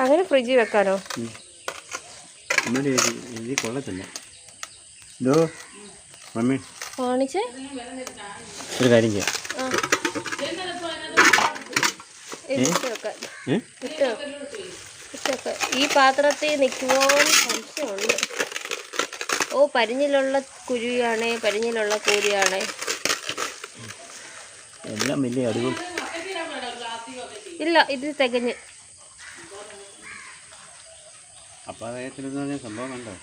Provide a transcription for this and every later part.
അങ്ങനെ ഫ്രിഡ്ജിൽ വെക്കാനോ? കൊള്ളത്തില്ല. കാണിച്ചേ ഒരു കാര്യം ചെയ്യാം. ഈ പാത്രത്തിൽ നിൽക്കുമോന്ന് സംശയമുണ്ട്. ഓ, പരിഞ്ഞിലുള്ള കുരുവിയാണേ, പരിഞ്ഞിലുള്ള കൂരിയാണേ. എല്ലാം വലിയ അടിപൊളി. ഇല്ല, ഇത് തികഞ്ഞ്. അപ്പാദയത്തിലെന്ന് പറഞ്ഞ സംഭവം കണ്ടോ?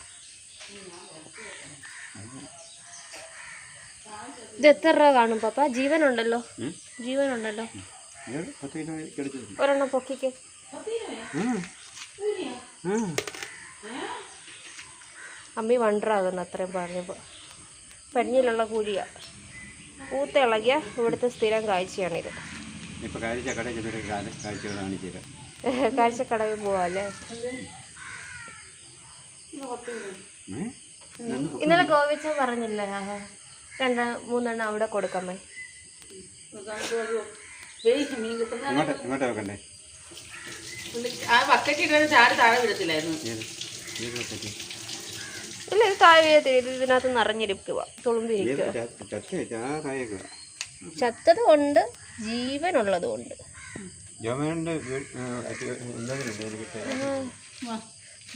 ഇത് എത്ര രൂപ കാണും പപ്പ? ജീവനുണ്ടല്ലോ, ജീവനുണ്ടല്ലോ. ഒരെണ്ണം പൊക്കിക്ക്. അമ്മി വണ്ടറാകുന്നു അത്രയും പറഞ്ഞപ്പോൾ. പരിഞ്ഞിലുള്ള കൂരിയ പൂത്ത ഇളകിയ ഇവിടുത്തെ സ്ഥിരം കാഴ്ചയാണിത്. കാഴ്ചക്കടവിൽ പോവാല്ലേ? ഇന്നലെ ഗോവിച്ച പറഞ്ഞില്ല 2-3 അവിടെ കൊടുക്കാമേ. ഇല്ല, ഇത് താഴെ ഇതിനകത്ത് നിറഞ്ഞിരിക്കുക, തുളുമ്പിരിക്കുക. ചത്തതും ഉണ്ട്, ജീവനുള്ളതും ഉണ്ട്.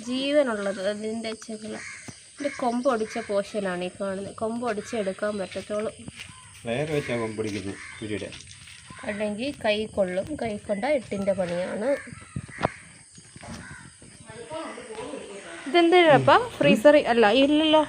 ജീവനുള്ളത് അതിൻ്റെ ചെകിള. ഇതിൻ്റെ കൊമ്പ് ഒടിച്ച പോർഷനാണ് ഈ കാണുന്നത്. കൊമ്പ് ഒടിച്ചെടുക്കാൻ പറ്റത്തുള്ളൂ, അല്ലെങ്കിൽ കൈ കൊള്ളും. കൈ കൊണ്ട 8ൻ്റെ പണിയാണ്. ഇതെന്തിനാ ഫ്രീസർ? അല്ല, ഇല്ലല്ലോ.